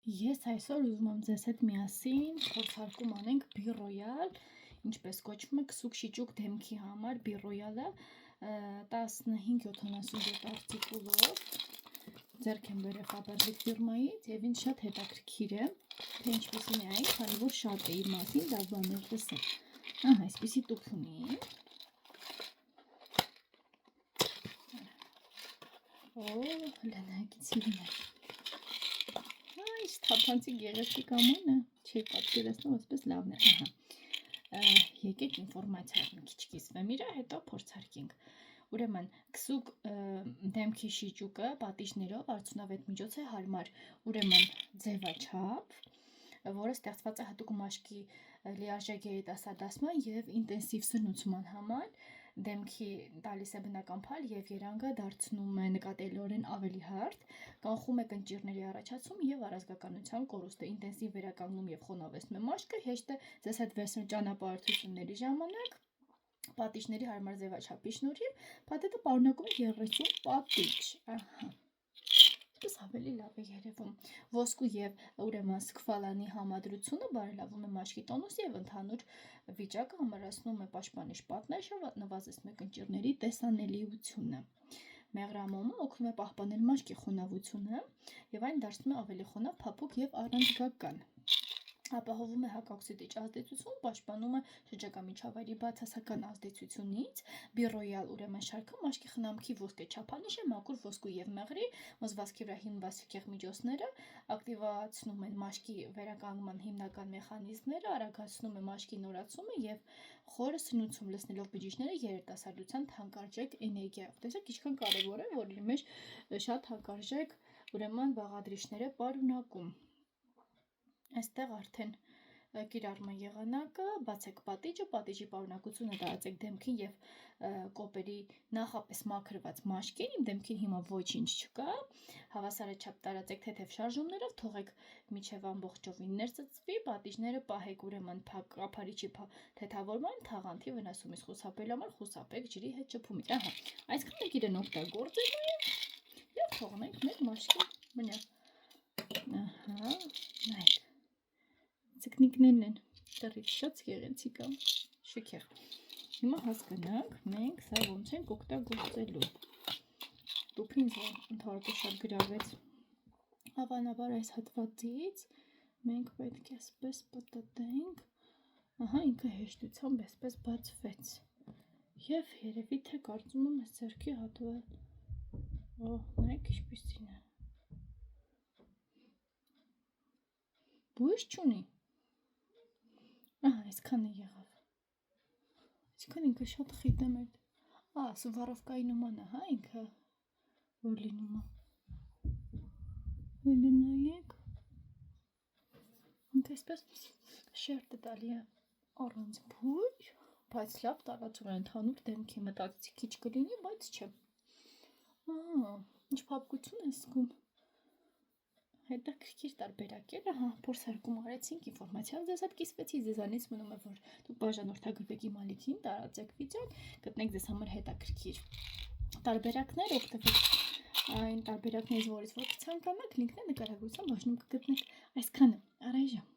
Ես այսօր ուզում եմ ձեզ հետ միասին փորձարկում անենք Be Royal, ինչպես կոչվում է քսուկ շիճուկ դեմքի համար Be Royal-ը 1577 արտիկուլով ձեռք եմ բերել Faberlic ֆիրմայից եւ ինձ շատ հետաքրքիր է, թե ինչպեսին է այն, քանի որ շատ է իր մասին դա բաներ տեսել։ Ահա, այսպեսի տուփ ունի։ Լենայից իրեն է։ Այս թափանցի գեղեցիկ ամանը չի պատկերացնում, այսպես լավն է։ Ահա։ Եկեք ինֆորմացիա մի քիչ կիսվեմ իրա, հետո փորձարկենք։ Ուրեմն, քսուկ դեմքի շիճուկը պատիժներով արդյունավետ միջոց է հարմար, ուրեմն ձևաչափ, որը ստեղծված է հատուկ մաշկի լիարժեք երիտասարդացման եւ ինտենսիվ սնուցման համար, դեմքի տալիս է բնական փալ եւ երանգը դարձնում է նկատելիորեն ավելի հարթ, կանխում է կնճիռների առաջացում եւ առազգականության կորուստը, ինտենսիվ վերականգնում եւ խոնավեցնում է մաշկը, հեշտ է ձեզ հետ վերցնել ճանապարհորդությունների ժամանակ, պատիժների հարմար ձևաչափի շնորհիվ, փաթեթը պարունակում է 30 պատիժ, ահա, այսպես ավելի լավ է երևում, ոսկու եւ ուրեմն սկվալանի համադրությունը բարելավում է մաշկի տոնուսը եւ ընդհանուր վիճակը ամրացնում է պաշտպանիչ պատնեշը, նվազեցնում է կնճիռների տեսանելիությունը։ Մեղրամոմը օգնում է պահպանել մաշկի խոնավությունը եւ այն դարձնում է ավելի խոնավ, փափուկ եւ առանցքական։ Ապահովում է հակօքսիդիչ ազդեցություն, պաշտպանում է շրջակա միջավայրի բացասական ազդեցությունից։ Be Royal ուրեմն շարքը մաշկի խնամքի ոսկե չափանիշ է, մաքուր ոսկու եւ մեղրի մզվազքի վրա հիմնված ֆիքեղ միջոցները ակտիվացնում են մաշկի վերականգնման հիմնական մեխանիզմները, արագացնում է մաշկի նորացումը եւ խորը սնուցում, լցնելով բջիջները երիտասարդության թանկարժեք էներգիայով։ Տեսեք, ինչքան կարեւոր է, որ իր մեջ շատ թանկարժեք ուրեմն բաղադրիչներ է պարունակում։ Այստեղ արդեն կիրառում է եղանակը, բացեք պատիճը, պատիճի պարունակությունը տարածեք դեմքին եւ կոպերի նախապես մաքրված մաշկին, իմ դեմքին հիմա ոչինչ չկա, հավասարաչափ տարածեք թեթև շարժումներով, թողեք միջև ամբողջովին ներծծվի, պատիժները պահեք ուրեմն կափարիչի թեթավորման, թաղանթի վնասումից խուսափելու համար խուսափեք ջրի հետ շփումից, ահա, այսքան եք իրեն օգտագործելու եւ թողնենք մեր մաշկի մնա, ահա, նայեք Ձկնիկներն են, դեռ շատ գեղեցիկ է, շքեղ։ Հիմա հասկանանք, մենք սա ոնց ենք օգտագործելու։ Տուփին ընդհանրապես շատ գրավեց։ Հավանաբար այս հատվածից մենք պետք է այսպես պտտենք։ Ահա ինքը հեշտությամբ այսպես բացվեց։ Եվ երևի թե կարծում եմ այս ձեռքի հատվել։ Նայեք ինչպիսին է։ Բույս չունի։ Ահա, այսքան է եղավ։ Այսքան ինքը շատ խիտ է մեր։ Սուվարովկայի նման է, հա, ինքը որ լինում է։ Նայեք։ Ինքը այսպես շերտը տալի է առանց բույր, բայց լավ տարածում է ընդհանուր դեմքի, մտածեցի քիչ կլինի, բայց չէ։ Ինչ փափկություն է զգում։ Հետաքրքիր տարբերակ է, հա, փորձարկում արեցինք, ինֆորմացիան ձեզ հետ կիսվեցի, ձեզանից մնում է, որ դուք բաժանորդագրվեք իմ ալիքին, տարածեք վիդեոն, գտնեք ձեզ համար հետաքրքիր տարբերակներ, օգտվեք այն տարբերակներից, որից որ կցանկանաք, լինքն է նկարագրության բաժնում կգտնեք, այսքանը, առայժմ